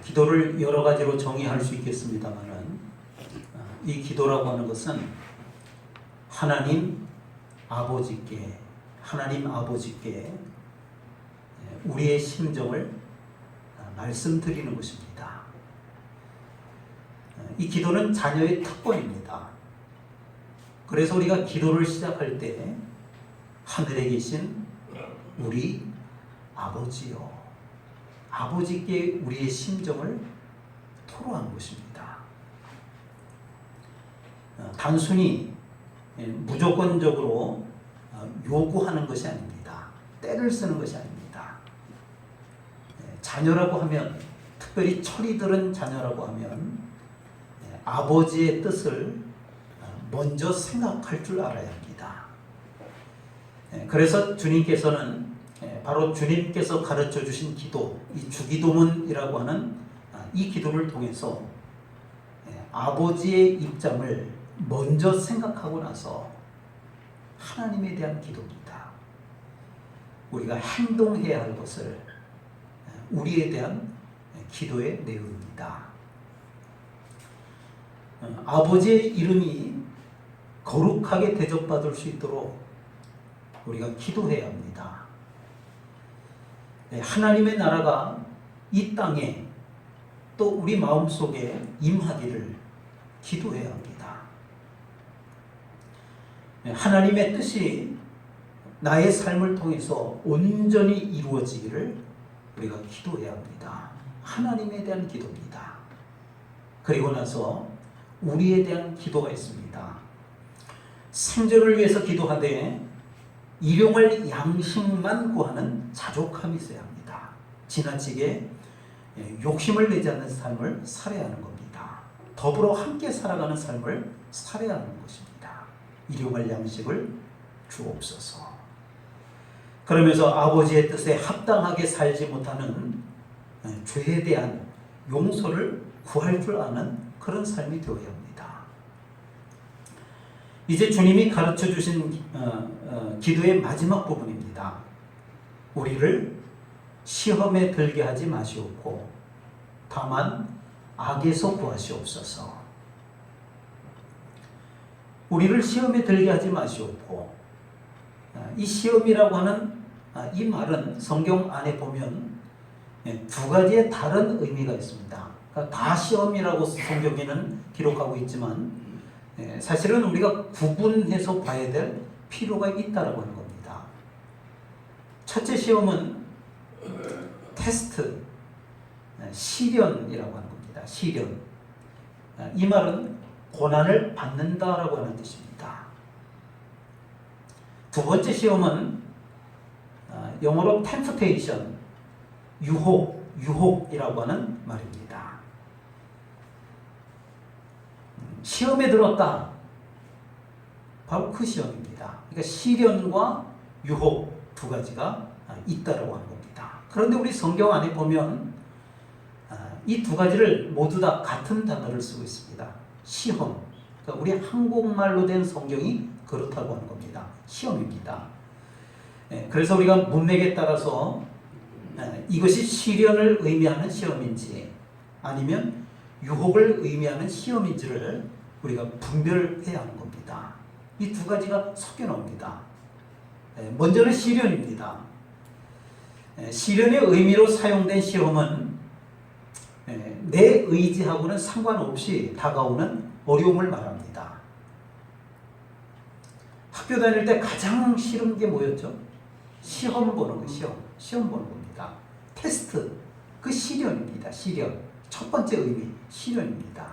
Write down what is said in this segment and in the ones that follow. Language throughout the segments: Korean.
기도를 여러 가지로 정의할 수 있겠습니다만은 이 기도라고 하는 것은 하나님 아버지께 우리의 심정을 말씀드리는 것입니다. 이 기도는 자녀의 특권입니다. 그래서 우리가 기도를 시작할 때 하늘에 계신 우리 아버지요, 아버지께 우리의 심정을 토로하는 것입니다. 단순히 무조건적으로 요구하는 것이 아닙니다. 때를 쓰는 것이 아닙니다. 자녀라고 하면, 특별히 철이 들은 자녀라고 하면 아버지의 뜻을 먼저 생각할 줄 알아야 합니다. 그래서 주님께서는 바로 주님께서 가르쳐 주신 기도, 이 주기도문이라고 하는 이 기도를 통해서 아버지의 입장을 먼저 생각하고 나서 하나님에 대한 기도입니다. 우리가 행동해야 할 것을 우리에 대한 기도의 내용입니다. 아버지의 이름이 거룩하게 대접받을 수 있도록 우리가 기도해야 합니다. 하나님의 나라가 이 땅에 또 우리 마음속에 임하기를 기도해야 합니다. 하나님의 뜻이 나의 삶을 통해서 온전히 이루어지기를 우리가 기도해야 합니다. 하나님에 대한 기도입니다. 그리고 나서 우리에 대한 기도가 있습니다. 생존을 위해서 기도하되 일용할 양식만 구하는 자족함이 있어야 합니다. 지나치게 욕심을 내지 않는 삶을 살아야 하는 겁니다. 더불어 함께 살아가는 삶을 살아야 하는 것입니다. 일용할 양식을 주옵소서. 그러면서 아버지의 뜻에 합당하게 살지 못하는 죄에 대한 용서를 구할 줄 아는 그런 삶이 되어야 합니다. 이제 주님이 가르쳐 주신 기도의 마지막 부분입니다. 우리를 시험에 들게 하지 마시옵고 다만 악에서 구하시옵소서. 우리를 시험에 들게 하지 마시옵고, 이 시험이라고 하는 이 말은 성경 안에 보면 두 가지의 다른 의미가 있습니다. 그러니까 다 시험이라고 성경에는 기록하고 있지만 사실은 우리가 구분해서 봐야 될 필요가 있다라고 하는 겁니다. 첫째 시험은 테스트, 시련이라고 하는 겁니다. 시련. 이 말은 고난을 받는다라고 하는 뜻입니다. 두 번째 시험은 영어로 temptation, 유혹이라고 하는 말입니다. 시험에 들었다. 바로 그 시험입니다. 그러니까 시련과 유혹 두 가지가 있다라고 하는 겁니다. 그런데 우리 성경 안에 보면 이 두 가지를 모두 다 같은 단어를 쓰고 있습니다. 시험. 그러니까 우리 한국말로 된 성경이 그렇다고 하는 겁니다. 시험입니다. 그래서 우리가 문맥에 따라서 이것이 시련을 의미하는 시험인지 아니면 유혹을 의미하는 시험인지를 우리가 분별해야 하는 겁니다. 이 두 가지가 섞여 나옵니다. 먼저는 시련입니다. 시련의 의미로 사용된 시험은 내 의지하고는 상관없이 다가오는 어려움을 말합니다. 학교 다닐 때 가장 싫은 게 뭐였죠? 시험 보는 거, 시험 보는 겁니다. 테스트, 그 시련입니다. 시련. 첫 번째 의미, 시련입니다.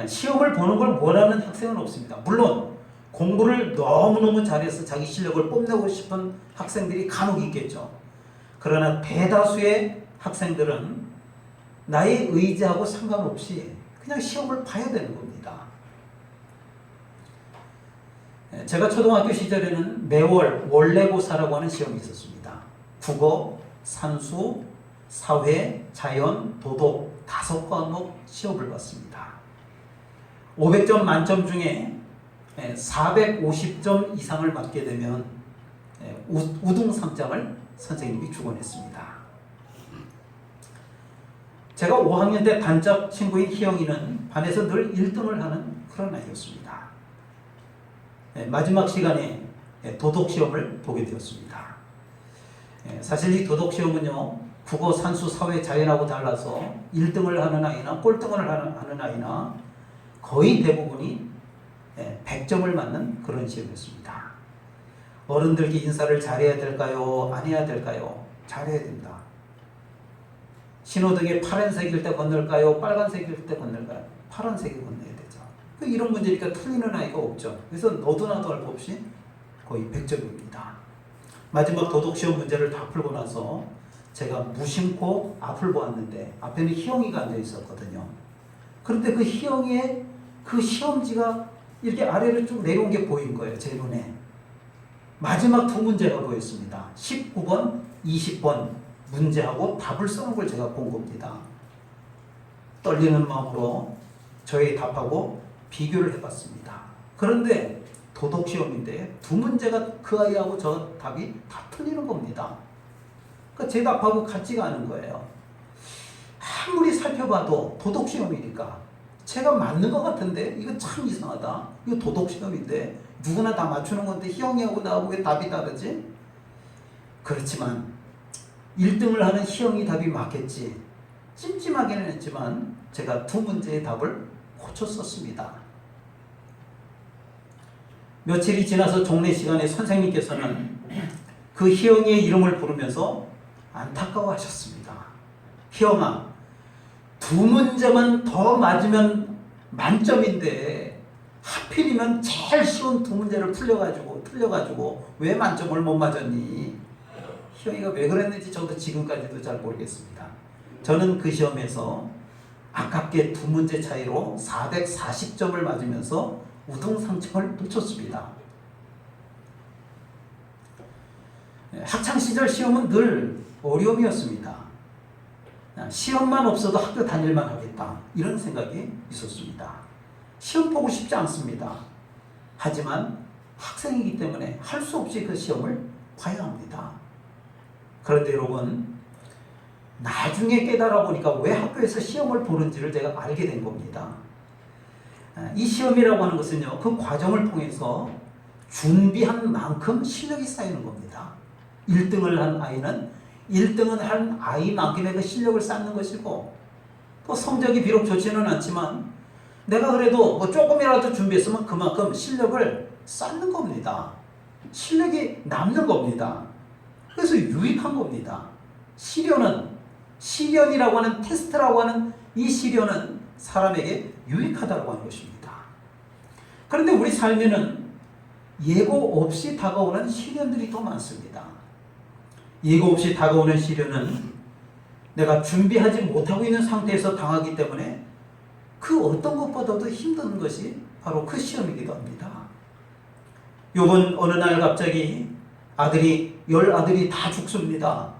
시험을 보는 걸 원하는 학생은 없습니다. 물론 공부를 너무너무 잘해서 자기 실력을 뽐내고 싶은 학생들이 간혹 있겠죠. 그러나 대다수의 학생들은 나의 의지하고 상관없이 그냥 시험을 봐야 되는 겁니다. 제가 초등학교 시절에는 매월 원래고사라고 하는 시험이 있었습니다. 국어, 산수, 사회, 자연, 도덕 5과목 시험을 봤습니다. 500점 만점 중에 450점 이상을 맞게 되면 우등상장을 선생님이 주곤 했습니다. 제가 5학년 때 단짝 친구인 희영이는 반에서 늘 1등을 하는 그런 아이였습니다. 마지막 시간에 도덕시험을 보게 되었습니다. 사실 이 도덕시험은요, 국어, 산수, 사회, 자연하고 달라서 1등을 하는 아이나 꼴등을 하는 아이나 거의 대부분이 100점을 맞는 그런 시험이었습니다. 어른들께 인사를 잘해야 될까요? 안 해야 될까요? 잘해야 된다. 신호등이 파란색일 때 건널까요? 빨간색일 때 건널까요? 파란색이 건너야 되죠. 이런 문제니까 틀리는 아이가 없죠. 그래서 너도 나도 할 것 없이 거의 100점입니다. 마지막 도덕시험 문제를 다 풀고 나서 제가 무심코 앞을 보았는데 앞에는 희영이가 앉아 있었거든요. 그런데 그 희영이의 그 시험지가 이렇게 아래를 쭉 내려온 게 보인 거예요. 제 눈에. 마지막 두 문제가 보였습니다. 19번, 20번 문제하고 답을 써놓은 걸 제가 본 겁니다. 떨리는 마음으로 저의 답하고 비교를 해봤습니다. 그런데 도덕시험인데 두 문제가 그 아이하고 저 답이 다 틀리는 겁니다. 그러니까 제 답하고 같지가 않은 거예요. 아무리 살펴봐도 도덕시험이니까 제가 맞는 것 같은데 이거 참 이상하다. 이거 도덕시험인데 누구나 다 맞추는 건데 희영이하고 나하고 왜 답이 다르지? 그렇지만 1등을 하는 희영이 답이 맞겠지. 찜찜하기는 했지만 제가 두 문제의 답을 고쳤었습니다. 며칠이 지나서 종례 시간에 선생님께서는 그 희영이의 이름을 부르면서 안타까워하셨습니다. 희영아, 두 문제만 더 맞으면 만점인데 하필이면 제일 쉬운 두 문제를 틀려가지고 왜 만점을 못 맞았니? 희영이가 왜 그랬는지 저도 지금까지도 잘 모르겠습니다. 저는 그 시험에서 아깝게 두 문제 차이로 440점을 맞으면서 우등상층을 놓쳤습니다. 학창시절 시험은 늘 어려움이었습니다. 시험만 없어도 학교 다닐만 하겠다, 이런 생각이 있었습니다. 시험 보고 싶지 않습니다. 하지만 학생이기 때문에 할 수 없이 그 시험을 봐야 합니다. 그런데 여러분, 나중에 깨달아 보니까 왜 학교에서 시험을 보는지를 제가 알게 된 겁니다. 이 시험이라고 하는 것은요, 그 과정을 통해서 준비한 만큼 실력이 쌓이는 겁니다. 1등을 한 아이는 1등은 한 아이만큼의 그 실력을 쌓는 것이고, 또 성적이 비록 좋지는 않지만 내가 그래도 뭐 조금이라도 준비했으면 그만큼 실력을 쌓는 겁니다. 실력이 남는 겁니다. 그래서 유익한 겁니다. 시련이라고 하는 테스트라고 하는 이 시련은 사람에게 유익하다고 하는 것입니다. 그런데 우리 삶에는 예고 없이 다가오는 시련들이 더 많습니다. 예고 없이 다가오는 시련은 내가 준비하지 못하고 있는 상태에서 당하기 때문에 그 어떤 것보다도 힘든 것이 바로 그 시험이기도 합니다. 요번 어느 날 갑자기 열 아들이 다 죽습니다.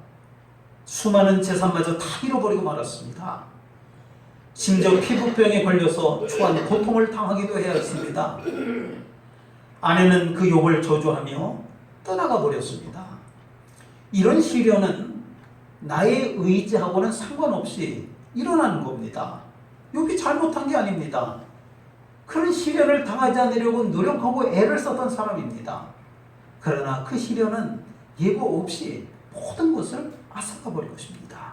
수많은 재산마저 다 잃어버리고 말았습니다. 심지어 피부병에 걸려서 초한 고통을 당하기도 해야 했습니다. 아내는 그 욕을 저주하며 떠나가 버렸습니다. 이런 시련은 나의 의지하고는 상관없이 일어나는 겁니다. 욥이 잘못한 게 아닙니다. 그런 시련을 당하지 않으려고 노력하고 애를 썼던 사람입니다. 그러나 그 시련은 예고 없이 모든 것을 앗아가 버릴 것입니다.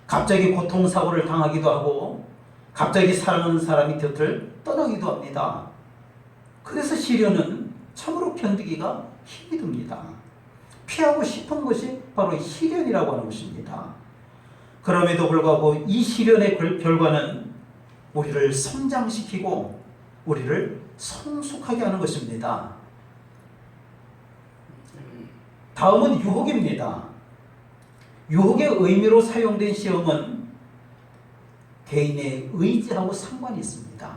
갑자기 고통사고를 당하기도 하고 갑자기 사랑하는 사람이 곁을 떠나기도 합니다. 그래서 시련은 참으로 견디기가 힘이 듭니다. 피하고 싶은 것이 바로 시련이라고 하는 것입니다. 그럼에도 불구하고 이 시련의 결과는 우리를 성장시키고 우리를 성숙하게 하는 것입니다. 다음은 유혹입니다. 유혹의 의미로 사용된 시험은 개인의 의지하고 상관이 있습니다.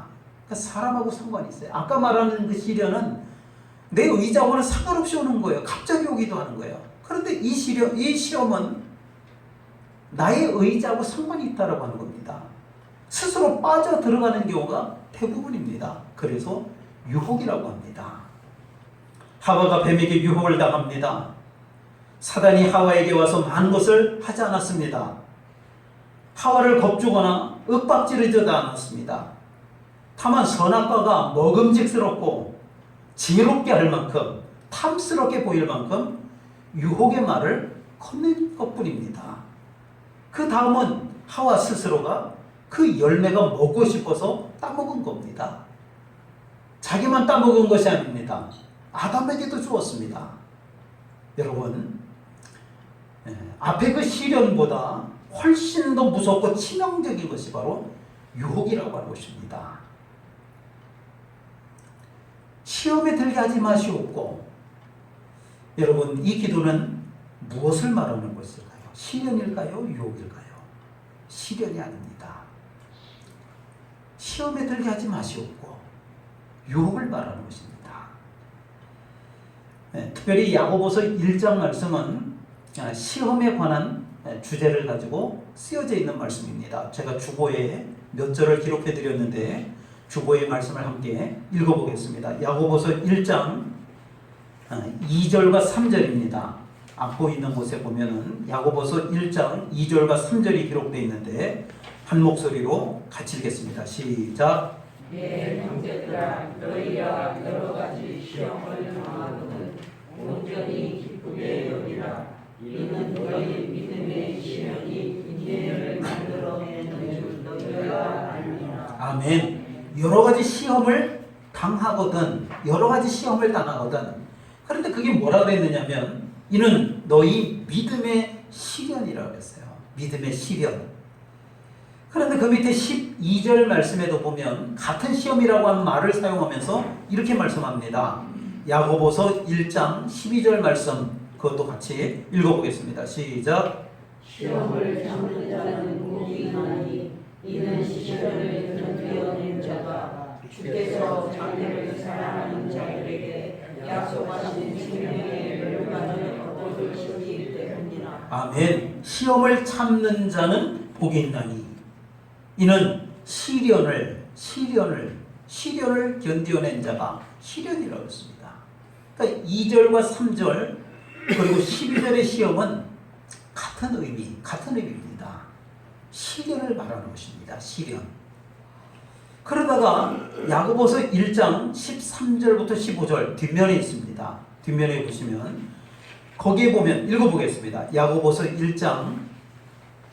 그러니까 사람하고 상관이 있어요. 아까 말하는 그 시련은 내 의지하고는 상관없이 오는 거예요. 갑자기 오기도 하는 거예요. 그런데 이 시험은 나의 의지하고 상관이 있다고 하는 겁니다. 스스로 빠져 들어가는 경우가 대부분입니다. 그래서 유혹이라고 합니다. 하와가 뱀에게 유혹을 당합니다. 사단이 하와에게 와서 많은 것을 하지 않았습니다. 하와를 겁주거나 윽박지르지도 않았습니다. 다만 선악과가 먹음직스럽고 지혜롭게 할 만큼 탐스럽게 보일 만큼 유혹의 말을 건넨 것뿐입니다. 그 다음은 하와 스스로가 그 열매가 먹고 싶어서 따먹은 겁니다. 자기만 따먹은 것이 아닙니다. 아담에게도 주었습니다. 여러분, 앞에 그 시련보다 훨씬 더 무섭고 치명적인 것이 바로 유혹이라고 하는 것입니다. 시험에 들게 하지 마시옵고, 여러분, 이 기도는 무엇을 말하는 것일까요? 시련일까요? 유혹일까요? 시련이 아닙니다. 시험에 들게 하지 마시옵고 유혹을 말하는 것입니다. 특별히 야고보서 1장 말씀은 시험에 관한 주제를 가지고 쓰여져 있는 말씀입니다. 제가 주보에 몇 절을 기록해 드렸는데 주보의 말씀을 함께 읽어보겠습니다. 야고보서 1장 2절과 3절입니다. 앞고 있는 곳에 보면은 야고보서 1장 2절과 3절이 기록되어 있는데 한 목소리로 같이 읽겠습니다. 시작. 내 형제들아, 너희가 여러 가지 시험을 당하거든 온전히 기쁘게 여기라. 이는 너희 믿음의 시련이 인내를 만들어내는 줄 너희가 알리라. 아멘. 여러 가지 시험을 당하거든, 여러 가지 시험을 당하거든. 그런데 그게 뭐라고 했느냐면 이는 너희 믿음의 시련이라고 했어요. 믿음의 시련. 그런데 그 밑에 12절 말씀에도 보면 같은 시험이라고 하는 말을 사용하면서 이렇게 말씀합니다. 야고보서 1장 12절 말씀, 그것도 같이 읽어보겠습니다. 시작. 시험을 참는 자는 복이 있나니 이는 시련을 견디어낸 자가 주께서 자기를 사랑하는 자들에게 약속하신 생명의 멸관을 얻을 것이기 때문이라. 아멘. 시험을 참는 자는 복이 있나니 이는 시련을 견디어낸 자가 시련이라고 했습니다. 그러니까 2절과 3절 그리고 12절의 시험은 같은 의미입니다. 시련을 말하는 것입니다. 시련. 그러다가 야고보서 1장 13절부터 15절 뒷면에 있습니다. 뒷면에 보시면 거기에 보면 읽어보겠습니다. 야고보서 1장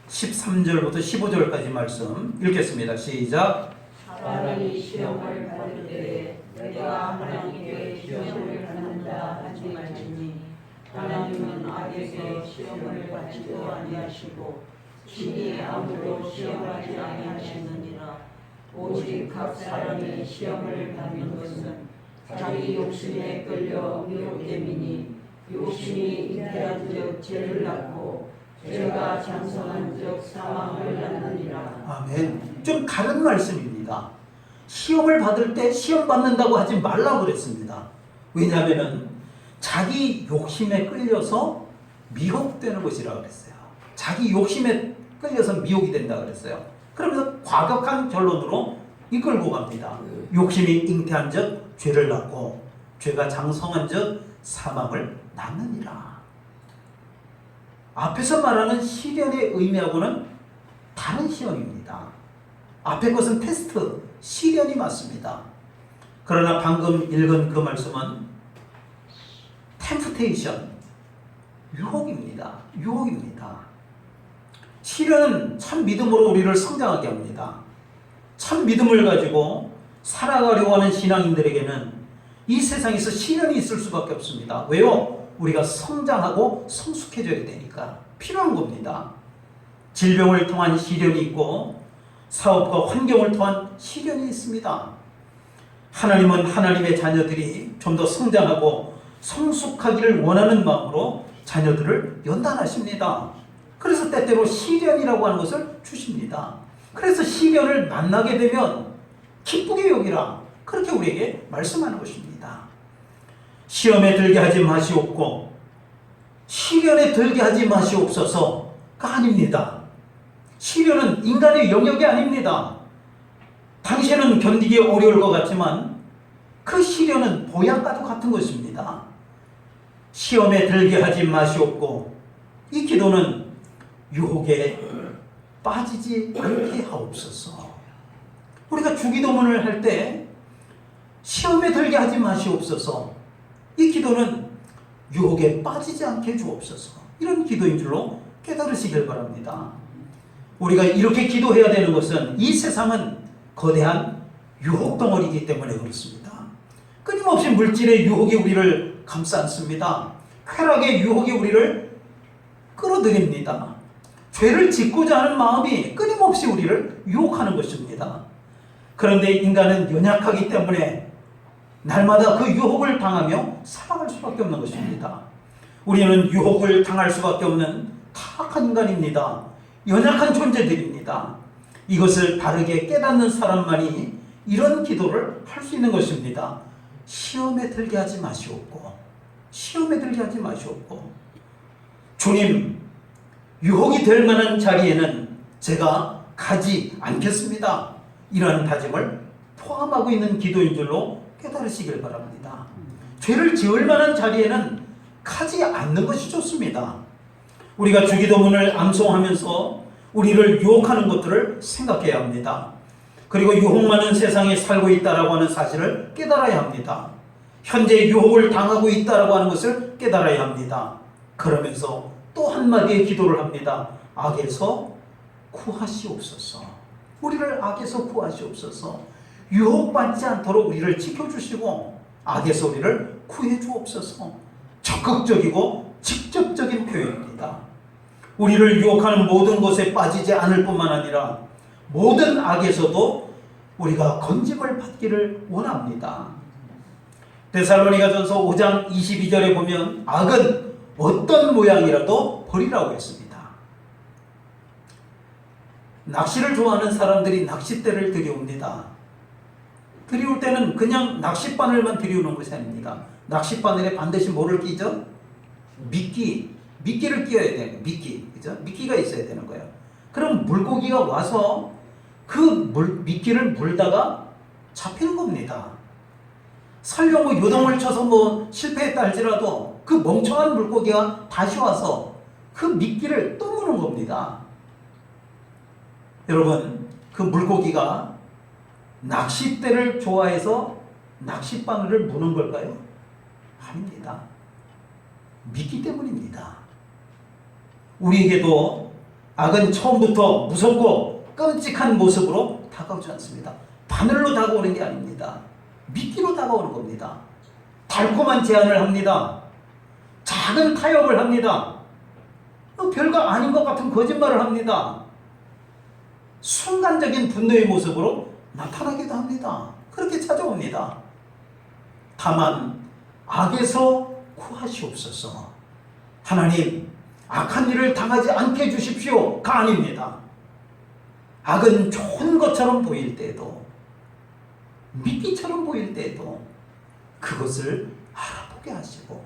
13절부터 15절까지 말씀 읽겠습니다. 시작. 사람이 시험을 받을 때에 내가 하나님께 시험을 받는다 하지 말지니 하나님은 악에게 시험을 받지도 아니하시고 친히 아무도 시험하지 아니하시느니라. 오직 각 사람이 시험을 받는 것은 자기 욕심에 끌려 미혹됨이니 욕심이 잉태한즉 죄를 낳고 죄가 장성한즉 사망을 낳느니라. 아멘. 좀 다른 말씀입니다. 시험을 받을 때 시험 받는다고 하지 말라고 그랬습니다. 왜냐하면 자기 욕심에 끌려서 미혹되는 것이라고 그랬어요. 자기 욕심에 끌려서 미혹이 된다고 그랬어요. 그러면서 과격한 결론으로 이끌고 갑니다. 욕심이 잉태한즉 죄를 낳고 죄가 장성한즉 사망을 낳느니라. 앞에서 말하는 시련의 의미하고는 다른 시험입니다. 앞에 것은 테스트, 시련이 맞습니다. 그러나 방금 읽은 그 말씀은 템프테이션, 유혹입니다. 시련은 참 믿음으로 우리를 성장하게 합니다. 참 믿음을 가지고 살아가려고 하는 신앙인들에게는 이 세상에서 시련이 있을 수밖에 없습니다. 왜요? 우리가 성장하고 성숙해져야 되니까 필요한 겁니다. 질병을 통한 시련이 있고 사업과 환경을 통한 시련이 있습니다. 하나님은 하나님의 자녀들이 좀 더 성장하고 성숙하기를 원하는 마음으로 자녀들을 연단하십니다. 그래서 때때로 시련이라고 하는 것을 주십니다. 그래서 시련을 만나게 되면 기쁘게 여기라, 그렇게 우리에게 말씀하는 것입니다. 시험에 들게 하지 마시옵고 시련에 들게 하지 마시옵소서가 아닙니다. 시련은 인간의 영역이 아닙니다. 당신은 견디기 어려울 것 같지만 그 시련은 보약과도 같은 것입니다. 시험에 들게 하지 마시옵고, 이 기도는 유혹의 빠지지 않게 하옵소서. 우리가 주기도문을 할 때 시험에 들게 하지 마시옵소서. 이 기도는 유혹에 빠지지 않게 주옵소서. 이런 기도인 줄로 깨달으시길 바랍니다. 우리가 이렇게 기도해야 되는 것은 이 세상은 거대한 유혹 덩어리이기 때문에 그렇습니다. 끊임없이 물질의 유혹이 우리를 감싸 안습니다. 쾌락의 유혹이 우리를 끌어들입니다. 죄를 짓고자 하는 마음이 끊임없이 우리를 유혹하는 것입니다. 그런데 인간은 연약하기 때문에 날마다 그 유혹을 당하며 살아갈 수밖에 없는 것입니다. 우리는 유혹을 당할 수밖에 없는 타락한 인간입니다. 연약한 존재들입니다. 이것을 바르게 깨닫는 사람만이 이런 기도를 할 수 있는 것입니다. 시험에 들게 하지 마시옵고, 시험에 들게 하지 마시옵고, 주님, 유혹이 될 만한 자리에는 제가 가지 않겠습니다. 이러한 다짐을 포함하고 있는 기도인 줄로 깨달으시길 바랍니다. 죄를 지을 만한 자리에는 가지 않는 것이 좋습니다. 우리가 주기도문을 암송하면서 우리를 유혹하는 것들을 생각해야 합니다. 그리고 유혹 많은 세상에 살고 있다라고 하는 사실을 깨달아야 합니다. 현재 유혹을 당하고 있다라고 하는 것을 깨달아야 합니다. 그러면서 또 한마디의 기도를 합니다. 악에서 구하시옵소서. 우리를 악에서 구하시옵소서. 유혹받지 않도록 우리를 지켜주시고 악에서 우리를 구해주옵소서. 적극적이고 직접적인 표현입니다. 우리를 유혹하는 모든 것에 빠지지 않을 뿐만 아니라 모든 악에서도 우리가 건짐을 받기를 원합니다. 데살로니가전서 5장 22절에 보면 악은 어떤 모양이라도 버리라고 했습니다. 낚시를 좋아하는 사람들이 낚싯대를 들여옵니다. 들여올 때는 그냥 낚싯바늘만 들여오는 것이 아닙니다. 낚싯바늘에 반드시 뭐를 끼죠? 미끼를 끼워야 돼요. 그죠? 미끼가 있어야 되는 거예요. 그럼 물고기가 와서 그 미끼를 물다가 잡히는 겁니다. 설령 요동을 쳐서 실패했다 할지라도 그 멍청한 물고기가 다시 와서 그 미끼를 또 무는 겁니다. 여러분, 그 물고기가 낚싯대를 좋아해서 낚싯바늘을 무는 걸까요? 아닙니다. 미끼 때문입니다. 우리에게도 악은 처음부터 무섭고 끔찍한 모습으로 다가오지 않습니다. 바늘로 다가오는 게 아닙니다. 미끼로 다가오는 겁니다. 달콤한 제안을 합니다. 작은 타협을 합니다. 별거 아닌 것 같은 거짓말을 합니다. 순간적인 분노의 모습으로 나타나기도 합니다. 그렇게 찾아옵니다. 다만 악에서 구하시옵소서. 하나님, 악한 일을 당하지 않게 해주십시오가 아닙니다. 악은 좋은 것처럼 보일 때에도, 미끼처럼 보일 때에도 그것을 알아보게 하시고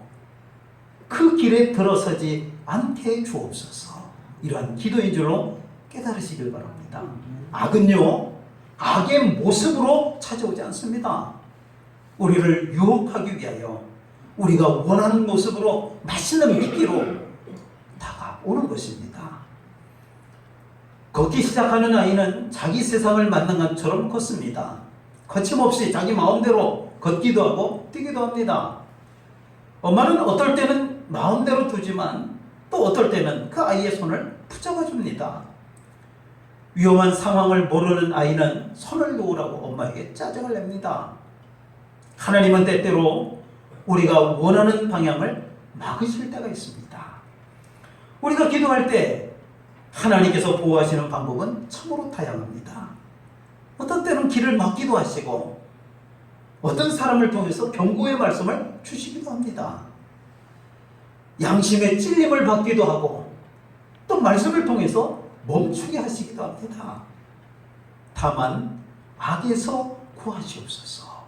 그 길에 들어서지 않게 주옵소서. 이러한 기도인 줄로 깨달으시길 바랍니다. 악은요, 악의 모습으로 찾아오지 않습니다. 우리를 유혹하기 위하여 우리가 원하는 모습으로 맛있는 미끼로 다가오는 것입니다. 걷기 시작하는 아이는 자기 세상을 만난 것처럼 걷습니다. 거침없이 자기 마음대로 걷기도 하고 뛰기도 합니다. 엄마는 어떨 때는 마음대로 두지만 또 어떨 때는 그 아이의 손을 붙잡아 줍니다. 위험한 상황을 모르는 아이는 손을 놓으라고 엄마에게 짜증을 냅니다. 하나님은 때때로 우리가 원하는 방향을 막으실 때가 있습니다. 우리가 기도할 때 하나님께서 보호하시는 방법은 참으로 다양합니다. 어떤 때는 길을 막기도 하시고 어떤 사람을 통해서 경고의 말씀을 주시기도 합니다. 양심의 찔림을 받기도 하고 또 말씀을 통해서 멈추게 하시기도 합니다. 다만 악에서 구하시옵소서.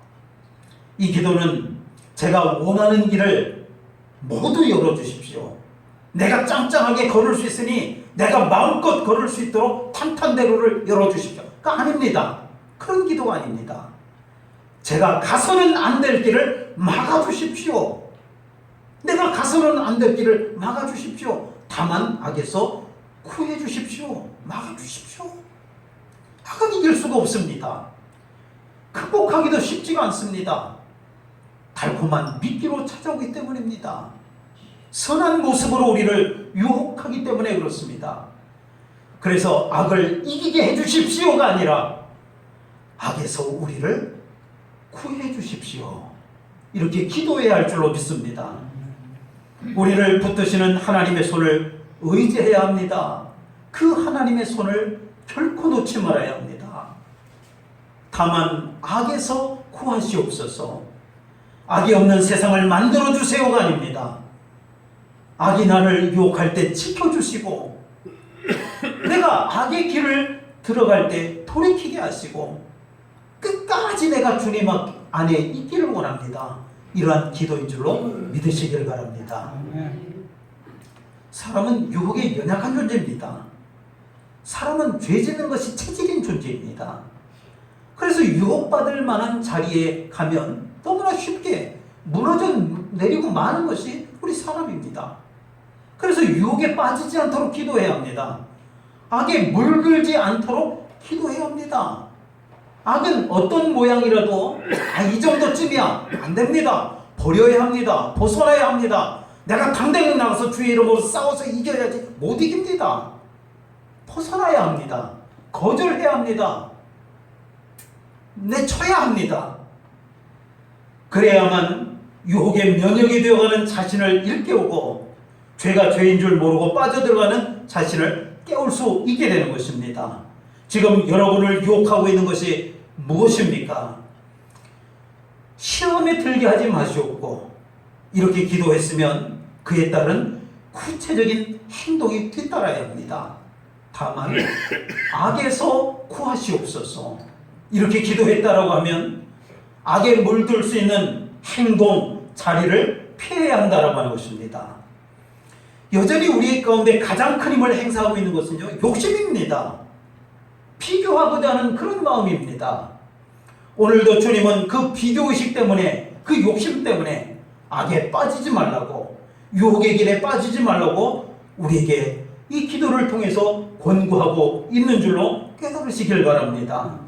이 기도는 제가 원하는 길을 모두 열어주십시오. 내가 짱짱하게 걸을 수 있으니 내가 마음껏 걸을 수 있도록 탄탄대로를 열어주십시오. 그러니까 아닙니다. 그런 기도가 아닙니다. 제가 가서는 안 될 길을 막아주십시오. 내가 가서는 안 될 길을 막아주십시오. 다만 악에서 구해주십시오. 막아주십시오. 악은 이길 수가 없습니다. 극복하기도 쉽지가 않습니다. 달콤한 미끼로 찾아오기 때문입니다. 선한 모습으로 우리를 유혹하기 때문에 그렇습니다. 그래서 악을 이기게 해주십시오가 아니라 악에서 우리를 구해 주십시오. 이렇게 기도해야 할 줄로 믿습니다. 우리를 붙드시는 하나님의 손을 의지해야 합니다. 그 하나님의 손을 결코 놓지 말아야 합니다. 다만 악에서 구하시옵소서. 악이 없는 세상을 만들어주세요가 아닙니다. 악이 나를 유혹할 때 지켜주시고 내가 악의 길을 들어갈 때 돌이키게 하시고 끝까지 내가 주님 안에 있기를 원합니다. 이러한 기도인 줄로 믿으시길 바랍니다. 사람은 유혹에 연약한 존재입니다. 사람은 죄 짓는 것이 체질인 존재입니다. 그래서 유혹받을 만한 자리에 가면 너무나 쉽게 무너져 내리고 마는 것이 우리 사람입니다. 그래서 유혹에 빠지지 않도록 기도해야 합니다. 악에 물들지 않도록 기도해야 합니다. 악은 어떤 모양이라도 이 정도쯤이야 안 됩니다. 버려야 합니다. 벗어나야 합니다. 내가 당장 나가서 주의 이름으로 싸워서 이겨야지. 못 이깁니다. 벗어나야 합니다. 거절해야 합니다. 내쳐야 합니다. 그래야만 유혹의 면역이 되어가는 자신을 일깨우고 죄가 죄인 줄 모르고 빠져들어가는 자신을 깨울 수 있게 되는 것입니다. 지금 여러분을 유혹하고 있는 것이 무엇입니까? 시험에 들게 하지 마시옵고 이렇게 기도했으면 그에 따른 구체적인 행동이 뒤따라야 합니다. 다만 악에서 구하시옵소서. 이렇게 기도했다라고 하면 악에 물들 수 있는 행동, 자리를 피해야 한다라고 하는 것입니다. 여전히 우리 가운데 가장 큰 힘을 행사하고 있는 것은요, 욕심입니다. 비교하고자 하는 그런 마음입니다. 오늘도 주님은 그 비교의식 때문에, 그 욕심 때문에 악에 빠지지 말라고, 유혹의 길에 빠지지 말라고 우리에게 이 기도를 통해서 권고하고 있는 줄로 깨달으시길 바랍니다.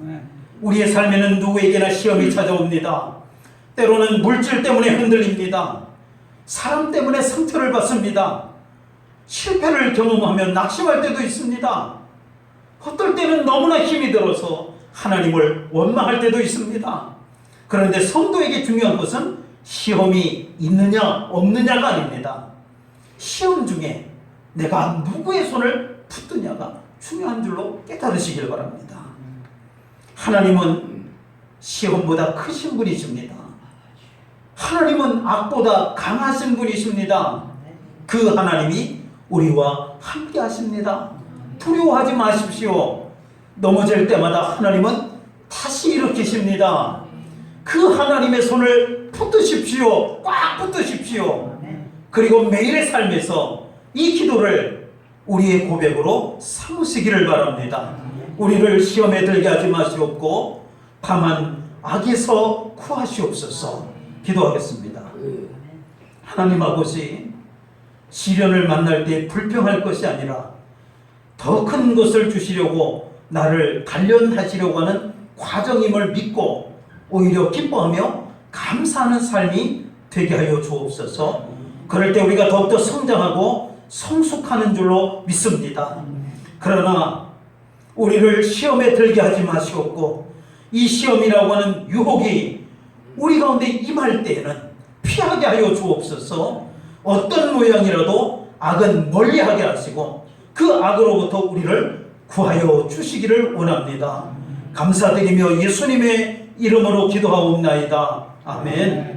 우리의 삶에는 누구에게나 시험이 찾아옵니다. 때로는 물질 때문에 흔들립니다. 사람 때문에 상처를 받습니다. 실패를 경험하면 낙심할 때도 있습니다. 어떨 때는 너무나 힘이 들어서 하나님을 원망할 때도 있습니다. 그런데 성도에게 중요한 것은 시험이 있느냐 없느냐가 아닙니다. 시험 중에 내가 누구의 손을 붙드냐가 중요한 줄로 깨달으시길 바랍니다. 하나님은 시험보다 크신 분이십니다. 하나님은 악보다 강하신 분이십니다. 그 하나님이 우리와 함께 하십니다. 두려워하지 마십시오. 넘어질 때마다 하나님은 다시 일으키십니다. 그 하나님의 손을 붙드십시오. 꽉 붙드십시오. 그리고 매일의 삶에서 이 기도를 우리의 고백으로 삼으시기를 바랍니다. 우리를 시험에 들게 하지 마시옵고 다만 악에서 구하시옵소서. 기도하겠습니다. 하나님 아버지, 시련을 만날 때 불평할 것이 아니라 더 큰 것을 주시려고 나를 단련하시려고 하는 과정임을 믿고 오히려 기뻐하며 감사하는 삶이 되게 하여 주옵소서. 그럴 때 우리가 더욱더 성장하고 성숙하는 줄로 믿습니다. 그러나 우리를 시험에 들게 하지 마시옵고 이 시험이라고 하는 유혹이 우리 가운데 임할 때에는 피하게 하여 주옵소서. 어떤 모양이라도 악은 멀리하게 하시고 그 악으로부터 우리를 구하여 주시기를 원합니다. 감사드리며 예수님의 이름으로 기도하옵나이다. 아멘.